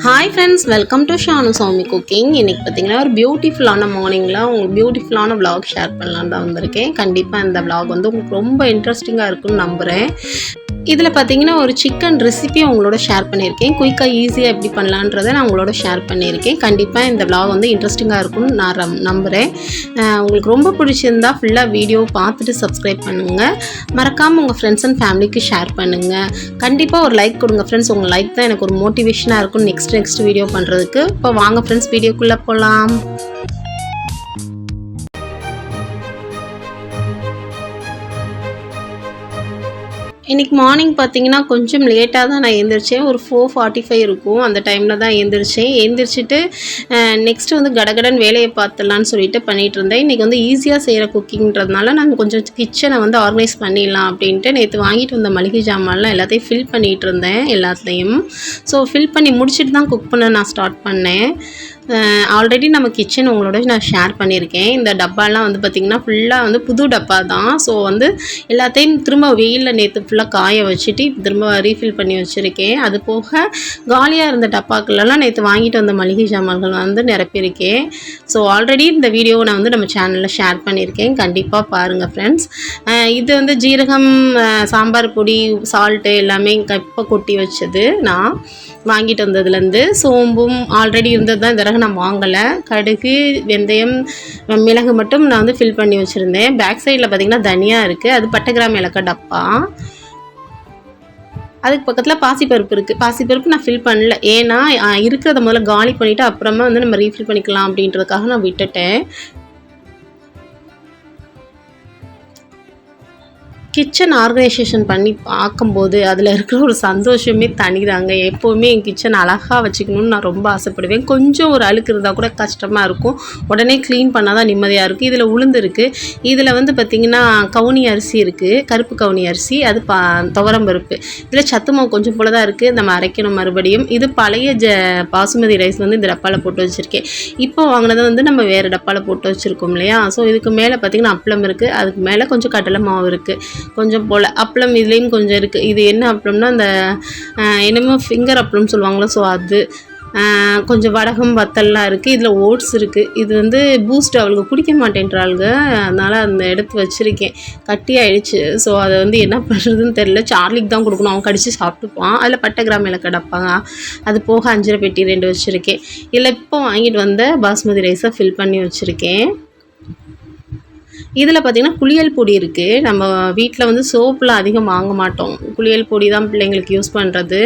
Hi friends, welcome to Shanu சாமி cooking. இன்றைக்கி பார்த்தீங்கன்னா ஒரு பியூட்டிஃபுல்லான மார்னிங்கில் உங்களுக்கு பியூட்டிஃபுல்லான விளாக் ஷேர் பண்ணலான்னு தான் வந்திருக்கேன். கண்டிப்பாக இந்த விளாக் வந்து உங்களுக்கு ரொம்ப இன்ட்ரெஸ்டிங்காக இருக்குன்னு நம்புகிறேன். இதில் பார்த்தீங்கன்னா ஒரு சிக்கன் ரெசிபி உங்களோட ஷேர் பண்ணியிருக்கேன். குயிக்காக ஈஸியாக எப்படி பண்ணலான்றதை நான் உங்களோட ஷேர் பண்ணியிருக்கேன். கண்டிப்பாக இந்த விளாக் வந்து இன்ட்ரெஸ்டிங்காக இருக்கும்னு நான் நம்புகிறேன். உங்களுக்கு ரொம்ப பிடிச்சிருந்தா ஃபுல்லாக வீடியோ பார்த்துட்டு சப்ஸ்கிரைப் பண்ணுங்கள். மறக்காமல் உங்கள் ஃப்ரெண்ட்ஸ் அண்ட் ஃபேமிலிக்கு ஷேர் பண்ணுங்கள். கண்டிப்பாக ஒரு லைக் கொடுங்க ஃப்ரெண்ட்ஸ். உங்கள் லைக் தான் எனக்கு ஒரு மோட்டிவேஷனாக இருக்கும் நெக்ஸ்ட் வீடியோ பண்ணுறதுக்கு. இப்போ வாங்க ஃப்ரெண்ட்ஸ், வீடியோக்குள்ளே போகலாம். இன்றைக்கி மார்னிங் பார்த்தீங்கன்னா கொஞ்சம் லேட்டாக தான் நான் எழுந்திரிச்சேன். ஒரு 4:45 இருக்கும். அந்த டைமில் தான் எழுந்திரிச்சிட்டு நெக்ஸ்ட்டு வந்து கடகடன் வேலையை பார்த்துடலான்னு சொல்லிட்டு பண்ணிகிட்டு இருந்தேன். இன்றைக்கி வந்து ஈஸியாக செய்கிற குக்கிங்கிறதுனால நான் கொஞ்சம் கிச்சனை வந்து ஆர்கனைஸ் பண்ணிடலாம் அப்படின்ட்டு நேற்று வாங்கிட்டு வந்த மளிகை ஜாமான்லாம் எல்லாத்தையும் ஃபில் பண்ணிகிட்டு இருந்தேன் எல்லாத்துலேயும். ஸோ ஃபில் பண்ணி முடிச்சுட்டு தான் குக் பண்ண நான் ஸ்டார்ட் பண்ணேன். ஆல்ரெடி நம்ம கிச்சன் உங்களோட நான் ஷேர் பண்ணியிருக்கேன். இந்த டப்பாலாம் வந்து பார்த்திங்கன்னா ஃபுல்லாக வந்து புது டப்பா தான். ஸோ வந்து எல்லாத்தையும் திரும்ப வெயிலில் நேற்று ஃபுல்லாக காய வச்சுட்டு திரும்ப ரீஃபில் பண்ணி வச்சுருக்கேன். அது போக காலியாக இருந்த டப்பாக்களெல்லாம் நேற்று வாங்கிட்டு வந்த மளிகை ஜாமான்கள் வந்து நிரப்பியிருக்கேன். ஸோ ஆல்ரெடி இந்த வீடியோவை நான் வந்து நம்ம சேனலில் ஷேர் பண்ணியிருக்கேன். கண்டிப்பாக பாருங்கள் ஃப்ரெண்ட்ஸ். இது வந்து ஜீரகம், சாம்பார் பொடி, சால்ட்டு எல்லாமே இப்போ கொட்டி வச்சது நான் வாங்கிட்டு வந்ததுலேருந்து. சோம்பும் ஆல்ரெடி இருந்தது தான், இந்த நான் வாங்கலை. கடுகு, வெந்தயம், மிளகு மட்டும் நான் வந்து ஃபில் பண்ணி வச்சுருந்தேன். பேக் சைடில் பார்த்திங்கன்னா தனியா இருக்குது. அது பட்டை கிராம் ஏலக்காய் டப்பா. அதுக்கு பக்கத்தில் பாசிப்பருப்பு இருக்குது. பாசிப்பருப்பு நான் ஃபில் பண்ணல, ஏன்னா இருக்கிறத முதல்ல காலி பண்ணிவிட்டு அப்புறமா வந்து நம்ம ரீஃபில் பண்ணிக்கலாம் அப்படின்றதுக்காக நான் விட்டுட்டேன். கிச்சன் ஆர்கனைசேஷன் பண்ணி பார்க்கும்போது அதில் இருக்கிற ஒரு சந்தோஷமே தனிதாங்க. எப்போவுமே என் கிச்சன் அழகாக வச்சுக்கணுன்னு நான் ரொம்ப ஆசைப்படுவேன். கொஞ்சம் ஒரு அழுக்கு இருந்தால் கூட கஷ்டமாக இருக்கும். உடனே க்ளீன் பண்ணால் தான் நிம்மதியாக இருக்கும். இதில் உளுந்து இருக்குது. இதில் வந்து பார்த்திங்கன்னா கவுனி அரிசி இருக்குது, கருப்பு கவுனி அரிசி. அது துவரம்பருப்பு. இதில் சத்து மாவு கொஞ்சம் போல தான் இருக்குது, நம்ம அரைக்கணும் மறுபடியும். இது பழைய பாசுமதி ரைஸ் வந்து இந்த டப்பாவில் போட்டு வச்சுருக்கேன். இப்போ வாங்கினதை வந்து நம்ம வேறு டப்பாவில் போட்டு வச்சுருக்கோம் இல்லையா. ஸோ இதுக்கு மேலே பார்த்திங்கன்னா அப்பளம் இருக்குது. அதுக்கு மேலே கொஞ்சம் கடலை மாவு இருக்குது கொஞ்சம் போல். அப்பளம் இதுலேயும் கொஞ்சம் இருக்குது. இது என்ன அப்பளம்னா அந்த என்னமோ ஃபிங்கர் அப்பளம்னு சொல்லுவாங்களோ, ஸோ அது கொஞ்சம் வடகம் வத்தல்லாம் இருக்குது. இதில் ஓட்ஸ் இருக்குது. இது வந்து பூஸ்ட் அவளுக்கு குடிக்க மாட்டேன்றாளுங்க, அதனால் அந்த எடுத்து வச்சுருக்கேன். கட்டி ஆகிடுச்சு. ஸோ அதை வந்து என்ன பண்ணுறதுன்னு தெரியல. சார்லிக்கு தான் கொடுக்கணும், அவன் கடிச்சு சாப்பிட்டுப்பான். அதில் பட்டை கிராம் ஏலக்காய் டப்பாங்க. அது போக அஞ்சரை பெட்டி 2 வச்சுருக்கேன். இதில் இப்போ வாங்கிட்டு வந்த பாஸ்மதி ரைஸை ஃபில் பண்ணி வச்சுருக்கேன். இதில் பார்த்திங்கன்னா குளியல் பொடி இருக்குது. நம்ம வீட்டில் வந்து சோப்பெலாம் அதிகம் வாங்க மாட்டோம். குளியல் பொடி தான் பிள்ளைங்களுக்கு யூஸ் பண்ணுறது.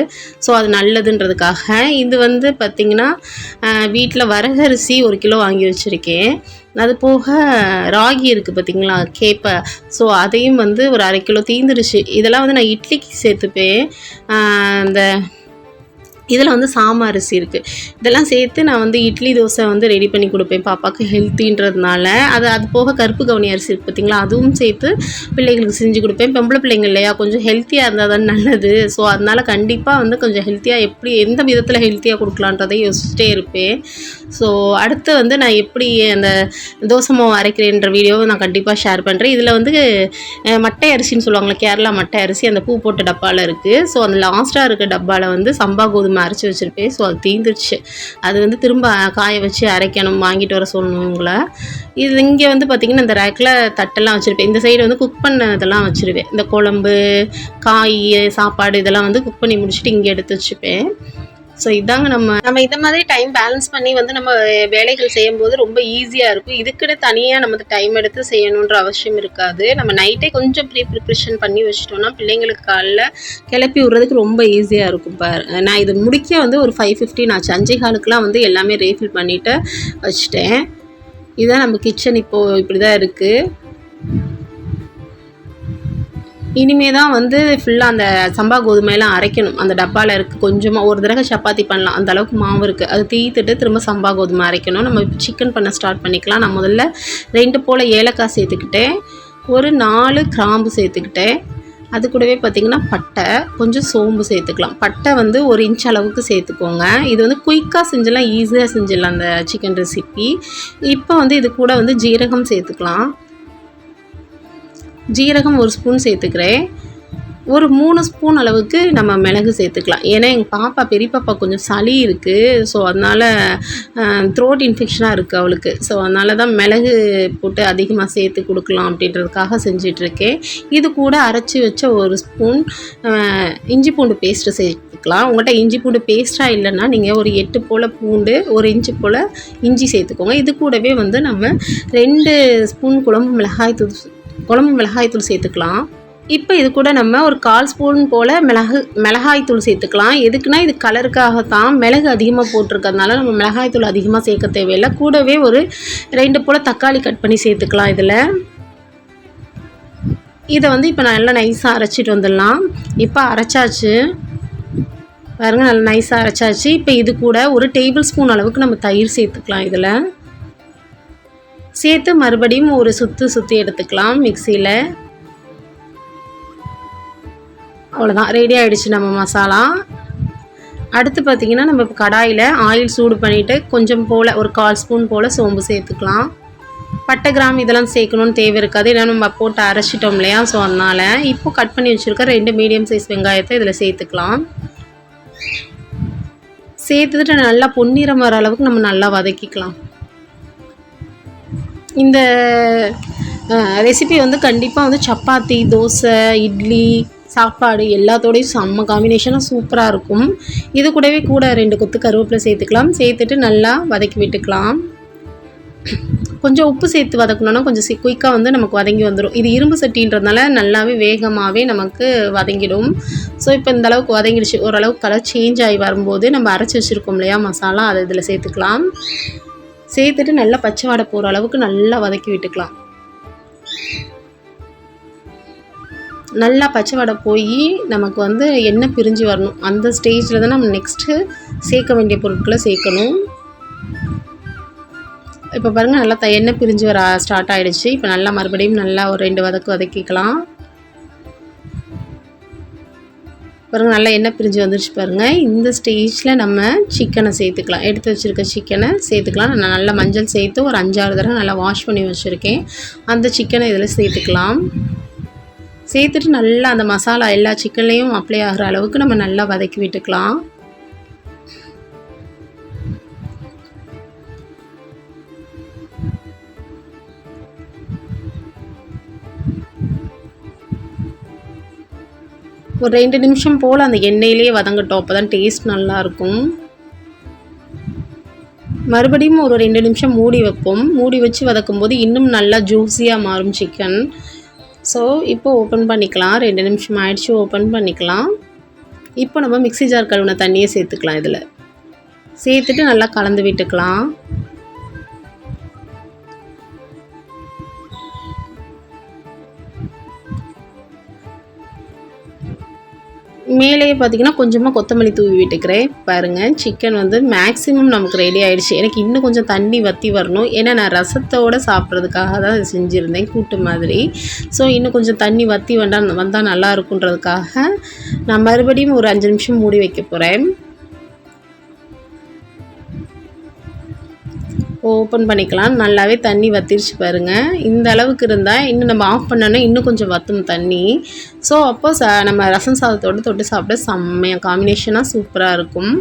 ஸோ அது நல்லதுன்றதுக்காக இது வந்து பார்த்திங்கன்னா வீட்டில் வரகரிசி 1 கிலோ வாங்கி வச்சுருக்கேன். அது போக ராகி இருக்குது பார்த்திங்களா, கேப்பை. ஸோ அதையும் வந்து ஒரு 1/2 கிலோ தீந்துருச்சு. இதெல்லாம் வந்து நான் இட்லிக்கு சேர்த்துப்பேன். இந்த இதில் வந்து சாம்பார் அரிசி இருக்குது. இதெல்லாம் சேர்த்து நான் வந்து இட்லி தோசை வந்து ரெடி பண்ணி கொடுப்பேன் பாப்பாவுக்கு, ஹெல்த்தின்றதுனால. அது போக கருப்பு கவுனி அரிசி இருக்குது பார்த்திங்களா, அதுவும் சேர்த்து பிள்ளைங்களுக்கு செஞ்சு கொடுப்பேன். பொம்பளை பிள்ளைங்க இல்லையா, கொஞ்சம் ஹெல்த்தியாக இருந்தால் தான் நல்லது. ஸோ அதனால் கண்டிப்பாக வந்து கொஞ்சம் ஹெல்த்தியாக எந்த விதத்தில் ஹெல்த்தியாக கொடுக்கலான்றதை யோசிச்சுட்டே இருப்பேன். ஸோ அடுத்து வந்து நான் எப்படி அந்த தோசை மாவு அரைக்கிறேன்ற வீடியோவை நான் கண்டிப்பாக ஷேர் பண்ணுறேன். இதில் வந்து மட்டை அரிசின்னு சொல்லுவாங்களே, கேரளா மட்டை அரிசி, அந்த பூ போட்ட டப்பாவில் இருக்குது. ஸோ அந்த லாஸ்ட்டாக இருக்க டப்பாவில் வந்து சம்பா கோதுமை அரைச்சி வச்சுருப்பேன். ஸோ அது தீந்துருச்சு. அது வந்து திரும்ப காய வச்சு அரைக்கணும், வாங்கிட்டு வர சொல்லணும் இவங்களை. இது இங்கே வந்து பார்த்திங்கன்னா இந்த ரேக்கில் தட்டெல்லாம் வச்சுருப்பேன். இந்த சைடு வந்து குக் பண்ணதெல்லாம் வச்சுருவேன். இந்த குழம்பு, காய், சாப்பாடு இதெல்லாம் வந்து குக் பண்ணி முடிச்சுட்டு இங்கே எடுத்து வச்சுப்பேன். ஸோ இதாங்க நம்ம இந்த மாதிரி டைம் பேலன்ஸ் பண்ணி வந்து நம்ம வேலைகள் செய்யும்போது ரொம்ப ஈஸியாக இருக்கும். இதுக்குன்னு தனியாக நம்ம டைம் எடுத்து செய்யணுன்ற அவசியம் இருக்காது. நம்ம நைட்டே கொஞ்சம் ப்ரிப்ரேஷன் பண்ணி வச்சிட்டோம்னா பிள்ளைங்களுக்கு காலைல கிளப்பி விட்றதுக்கு ரொம்ப ஈஸியாக இருக்கும். நான் இது முடிக்க வந்து ஒரு 5:15 ஆச்சு. 5:15க்குலாம் வந்து எல்லாமே ரீஃபில் பண்ணிவிட்டு வச்சுட்டேன். இதுதான் நம்ம கிச்சன். இப்போது இப்படி தான் இருக்குது. இனிமே தான் வந்து ஃபுல்லாக அந்த சம்பா கோதுமையெல்லாம் அரைக்கணும். அந்த டப்பாவில் இருக்குது. கொஞ்சமாக ஒரு தடவை சப்பாத்தி பண்ணலாம், அந்த அளவுக்கு மாவு இருக்குது. அது தீத்துட்டு திரும்ப சம்பா கோதுமை அரைக்கணும். நம்ம இப்போ சிக்கன் பண்ண ஸ்டார்ட் பண்ணிக்கலாம். நான் முதல்ல 2 போல் ஏலக்காய் சேர்த்துக்கிட்டேன், ஒரு 4 கிராம்பு சேர்த்துக்கிட்டேன். அது கூடவே பார்த்திங்கன்னா பட்டை, கொஞ்சம் சோம்பு சேர்த்துக்கலாம். பட்டை வந்து 1 இன்ச் அளவுக்கு சேர்த்துக்கோங்க. இது வந்து குயிக்காக செஞ்சிடலாம், ஈஸியாக செஞ்சிடலாம் அந்த சிக்கன் ரெசிபி. இப்போ வந்து இது கூட வந்து ஜீரகம் சேர்த்துக்கலாம். ஜீரகம் 1 ஸ்பூன் சேர்த்துக்கிறேன். ஒரு 3 ஸ்பூன் அளவுக்கு நம்ம மிளகு சேர்த்துக்கலாம். ஏன்னா எங்கள் பாப்பா பெரிய பாப்பா கொஞ்சம் சளி இருக்குது. ஸோ அதனால் த்ரோட் இன்ஃபெக்ஷனாக இருக்குது அவளுக்கு. ஸோ அதனால தான் மிளகு போட்டு அதிகமாக சேர்த்து கொடுக்கலாம் அப்படின்றதுக்காக செஞ்சிட்ருக்கேன். இது கூட அரைச்சி வச்ச 1 ஸ்பூன் இஞ்சி பூண்டு பேஸ்ட்டு சேர்த்துக்கலாம். உங்கள்கிட்ட இஞ்சி பூண்டு பேஸ்ட்டாக இல்லைன்னா நீங்கள் ஒரு 8 போல் பூண்டு, 1 இன்ச்சு போல் இஞ்சி சேர்த்துக்கோங்க. இது கூடவே வந்து நம்ம 2 ஸ்பூன் குழம்பு மிளகாய்த்தூள் சேர்த்துக்கலாம். இப்போ இது கூட நம்ம ஒரு 1/4 ஸ்பூன் போல் மிளகாய்த்தூள் சேர்த்துக்கலாம். எதுக்குன்னா இது கலருக்காகத்தான். மிளகு அதிகமாக போட்டிருக்கிறதுனால நம்ம மிளகாய்த்தூள் அதிகமாக சேர்க்க தேவையில்லை. கூடவே ஒரு 2 போல் தக்காளி கட் பண்ணி சேர்த்துக்கலாம். இதை வந்து இப்போ நல்லா நைஸாக அரைச்சிட்டு வந்துடலாம். இப்போ அரைச்சாச்சு பாருங்கள், நல்லா நைஸாக அரைச்சாச்சு. இப்போ இது கூட ஒரு டேபிள் ஸ்பூன் அளவுக்கு நம்ம தயிர் சேர்த்துக்கலாம். இதில் சேர்த்து மறுபடியும் ஒரு சுற்றி எடுத்துக்கலாம் மிக்சியில். அவ்வளோதான், ரெடி ஆகிடுச்சு நம்ம மசாலா. அடுத்து பார்த்திங்கன்னா நம்ம இப்போ கடாயில் ஆயில் சூடு பண்ணிவிட்டு கொஞ்சம் போல் ஒரு 1/4 ஸ்பூன் போல் சோம்பு சேர்த்துக்கலாம். பட்டை கிராம் இதெல்லாம் சேர்க்கணுன்னு தேவை இருக்காது, ஏன்னா நம்ம போட்டு அரைச்சிட்டோம் இல்லையா. ஸோ அதனால் இப்போ கட் பண்ணி வச்சுருக்க 2 மீடியம் சைஸ் வெங்காயத்தை இதில் சேர்த்துக்கலாம். சேர்த்துட்டு நல்லா பொன்னிறம் வர அளவுக்கு நம்ம நல்லா வதக்கிக்கலாம். இந்த ரெசிபி வந்து கண்டிப்பாக வந்து சப்பாத்தி, தோசை, இட்லி, சாப்பாடு எல்லாத்தோடையும் செம்ம காம்பினேஷனாக சூப்பராக இருக்கும். இது கூடவே 2 கொத்து கருவேப்பிலை சேர்த்துக்கலாம். சேர்த்துட்டு நல்லா வதக்கி விட்டுக்கலாம். கொஞ்சம் உப்பு சேர்த்து வதக்கணுன்னா கொஞ்சம் குயிக்காக வந்து நமக்கு வதங்கி வந்துடும். இது இரும்பு சட்டின்றதுனால நல்லாவே வேகமாகவே நமக்கு வதங்கிடும். ஸோ இப்போ இந்த அளவுக்கு வதங்கிடுச்சு. ஓரளவுக்கு கலர் சேஞ்ச் ஆகி வரும்போது நம்ம அரைச்சி வச்சுருக்கோம் இல்லையா மசாலா, அதை இதில் சேர்த்துக்கலாம். சேர்த்துட்டு நல்லா பச்சை வாடை போகிற அளவுக்கு நல்லா வதக்கி விட்டுக்கலாம். நல்லா பச்சை வடை போய் நமக்கு வந்து எண்ணெய் பிரிஞ்சு வரணும். அந்த ஸ்டேஜில் தான் நம்ம நெக்ஸ்ட்டு சேர்க்க வேண்டிய பொருட்களை சேர்க்கணும். இப்போ பாருங்கள், நல்லா எண்ணெய் பிரிஞ்சு வர ஸ்டார்ட் ஆகிடுச்சு. இப்போ நல்லா மறுபடியும் நல்லா ஒரு 2 வதக்கிக்கலாம். பாருங்கள், நல்லா எண்ணெய் பிரிஞ்சு வந்துடுச்சு பாருங்கள். இந்த ஸ்டேஜில் நம்ம சிக்கனை சேர்த்துக்கலாம். எடுத்து வச்சுருக்க சிக்கனை சேர்த்துக்கலாம். நான் நல்லா மஞ்சள் சேர்த்து ஒரு 5-6 தடவை நல்லா வாஷ் பண்ணி வச்சுருக்கேன். அந்த சிக்கனை இதில் சேர்த்துக்கலாம். சேர்த்துட்டு நல்லா அந்த மசாலா எல்லா சிக்கன்லேயும் அப்ளை ஆகிற அளவுக்கு நம்ம நல்லா வதக்கி விட்டுக்கலாம். ஒரு 2 நிமிஷம் போல் அந்த எண்ணெயிலே வதங்கட்டும். அப்போ தான் டேஸ்ட் நல்லாயிருக்கும். மறுபடியும் ஒரு 2 நிமிஷம் மூடி வைப்போம். மூடி வச்சு வதக்கும்போது இன்னும் நல்லா ஜூஸியாக மாறும் சிக்கன். ஸோ இப்போ ஓப்பன் பண்ணிக்கலாம். 2 நிமிஷம் ஆயிடுச்சு, ஓப்பன் பண்ணிக்கலாம். இப்போ நம்ம மிக்ஸி ஜார் கழுவின தண்ணியை சேர்த்துக்கலாம். இதில் சேர்த்துட்டு நல்லா கலந்து விட்டுக்கலாம். மேலேயே பார்த்திங்கன்னா கொஞ்சமாக கொத்தமல்லி தூவி விட்டுக்கிறேன். பாருங்கள், சிக்கன் வந்து மேக்ஸிமம் நமக்கு ரெடி ஆகிடுச்சு. எனக்கு இன்னும் கொஞ்சம் தண்ணி வற்றி வரணும். ஏன்னா நான் ரசத்தோடு சாப்பிட்றதுக்காக தான் அதை செஞ்சுருந்தேன், கூட்டு மாதிரி. ஸோ இன்னும் கொஞ்சம் தண்ணி வற்றி வந்தால் நல்லா இருக்குன்றதுக்காக நான் மறுபடியும் ஒரு 5 நிமிஷம் மூடி வைக்க போகிறேன். ஓப்பன் பண்ணிக்கலாம். நல்லாவே தண்ணி வற்றிருச்சு பாருங்கள். இந்த அளவுக்கு இருந்தால் இன்னும் நம்ம ஆஃப் பண்ணோன்னா இன்னும் கொஞ்சம் வற்றும் தண்ணி. ஸோ அப்போ நம்ம ரசம் சாதத்தோடு தொட்டு சாப்பிட செம்மையாக காம்பினேஷனாக சூப்பராக இருக்கும்.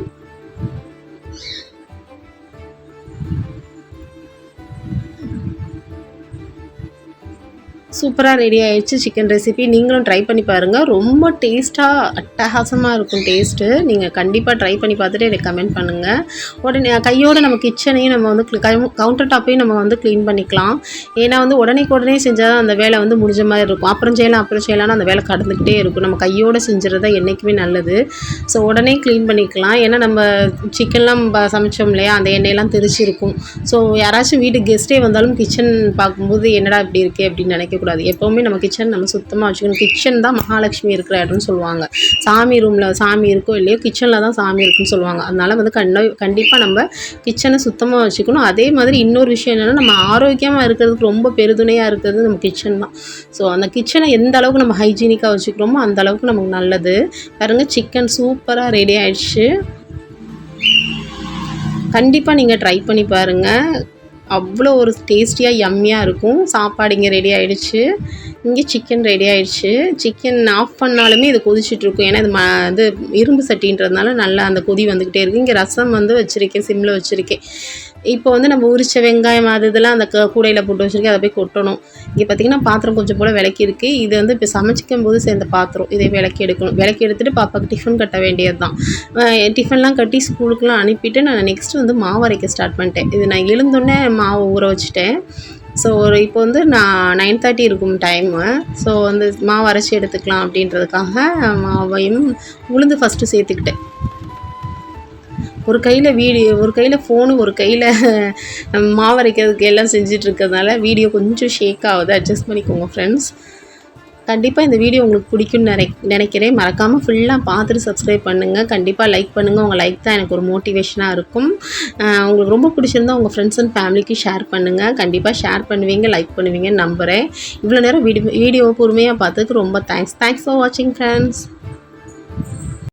சூப்பராக ரெடி ஆகிடுச்சு சிக்கன் ரெசிபி. நீங்களும் ட்ரை பண்ணி பாருங்கள். ரொம்ப டேஸ்ட்டாக அட்டகாசமாக இருக்கும் டேஸ்ட்டு. நீங்கள் கண்டிப்பாக ட்ரை பண்ணி பார்த்துட்டு எனக்கு கமெண்ட் பண்ணுங்கள். உடனே கையோடு நம்ம கிச்சனையும் நம்ம வந்து கவுண்டர் டாப்பையும் நம்ம வந்து க்ளீன் பண்ணிக்கலாம். ஏன்னா வந்து உடனே செஞ்சால் தான் அந்த வேலை வந்து முடிஞ்ச மாதிரி இருக்கும். அப்புறம் செய்யலாம்னு அந்த வேலை கடந்துக்கிட்டே இருக்கும். நம்ம கையோடு செஞ்சுறது என்றைக்குமே நல்லது. ஸோ உடனே க்ளீன் பண்ணிக்கலாம். ஏன்னா நம்ம சிக்கன்லாம் சமைச்சோம் இல்லையா, அந்த எண்ணெயெல்லாம் தெரிச்சிருக்கும். ஸோ யாராச்சும் வீட்டுக்கு கெஸ்ட்டே வந்தாலும் கிச்சன் பார்க்கும்போது என்னடா இப்படி இருக்கே அப்படின்னு நினைக்கக்கூடாது. எப்போவுமே நம்ம கிச்சன் நம்ம சுத்தமாக வச்சுக்கணும். கிச்சன் தான் மகாலட்சுமி இருக்கிற இடம்னு சொல்லுவாங்க. சாமி ரூமில் சாமி இருக்கோ இல்லையோ கிச்சனில் தான் சாமி இருக்குன்னு சொல்லுவாங்க. அதனால் வந்து கண்டிப்பாக நம்ம கிச்சனை சுத்தமாக வச்சுக்கணும். அதே மாதிரி இன்னொரு விஷயம் என்னென்னா, நம்ம ஆரோக்கியமாக இருக்கிறதுக்கு ரொம்ப பெருதுணையாக இருக்கிறது நம்ம கிச்சன் தான். ஸோ அந்த கிச்சனை எந்த அளவுக்கு நம்ம ஹைஜீனிக்காக வச்சுக்கிறோமோ அந்த அளவுக்கு நமக்கு நல்லது. பாருங்கள், சிக்கன் சூப்பராக ரெடி ஆயிடுச்சு. கண்டிப்பாக நீங்கள் ட்ரை பண்ணி பாருங்கள். அவ்வளோ ஒரு டேஸ்டியாக யம்மியாக இருக்கும். சாப்பாடு இங்கே ரெடி ஆகிடுச்சு. இங்கே சிக்கன் ரெடி ஆயிடுச்சு. சிக்கன் ஆஃப் பண்ணாலுமே இது கொதிச்சிட்ருக்கும். ஏன்னா இது இரும்பு சட்டின்றதுனால நல்லா அந்த கொதி வந்துக்கிட்டே இருக்குது. இங்கே ரசம் வந்து வச்சுருக்கேன், சிம்மில் வச்சுருக்கேன். இப்போ வந்து நம்ம உரிச்ச வெங்காயம் இதெல்லாம் அந்த கூடையில் போட்டு வச்சுருக்கேன். அதை போய் கொட்டணும். இங்கே பார்த்திங்கன்னா பாத்திரம் கொஞ்சம் போல் விளக்கி இருக்குது. இது வந்து இப்போ சமைச்சிக்கும் போது சேர்ந்த பாத்திரம். இதை விளக்கி எடுக்கணும். விளக்கி எடுத்துகிட்டு பாப்பாவுக்கு டிஃபன் கட்ட வேண்டியது தான். டிஃபன்லாம் கட்டி ஸ்கூலுக்குலாம் அனுப்பிட்டு நான் நெக்ஸ்ட்டு வந்து மாவு அரைக்க ஸ்டார்ட் பண்ணிட்டேன். இது நான் எழுந்தோடனே மாவு ஊற வச்சுட்டேன். ஸோ இப்போ வந்து நான் 9:30 இருக்கும் டைமு. ஸோ வந்து மாவு அரைச்சி எடுத்துக்கலாம் அப்படின்றதுக்காக மாவையும் உளுந்து ஃபஸ்ட்டு சேர்த்துக்கிட்டேன். ஒரு கையில் ஃபோனு, ஒரு கையில் மாவு அரைக்கிறதுக்கு எல்லாம் செஞ்சிட்ருக்கிறதுனால வீடியோ கொஞ்சம் ஷேக் ஆகுது. அட்ஜஸ்ட் பண்ணிக்கோங்க ஃப்ரெண்ட்ஸ். கண்டிப்பாக இந்த வீடியோ உங்களுக்கு பிடிக்கும்னு நினைக்கிறேன். மறக்காமல் ஃபுல்லாக பார்த்துட்டு சப்ஸ்கிரைப் பண்ணுங்கள். கண்டிப்பாக லைக் பண்ணுங்கள். உங்கள் லைக் தான் எனக்கு ஒரு மோட்டிவேஷனாக இருக்கும். உங்களுக்கு ரொம்ப பிடிச்சிருந்தா உங்கள் ஃப்ரெண்ட்ஸ் அண்ட் ஃபேமிலிக்கு ஷேர் பண்ணுங்கள். கண்டிப்பாக ஷேர் பண்ணுவீங்க, லைக் பண்ணுவீங்கன்னு நம்புகிறேன். இவ்வளோ நேரம் வீடியோ பொறுமையாக பார்த்ததுக்கு ரொம்ப தேங்க்ஸ் ஃபார் வாட்சிங் ஃப்ரெண்ட்ஸ்.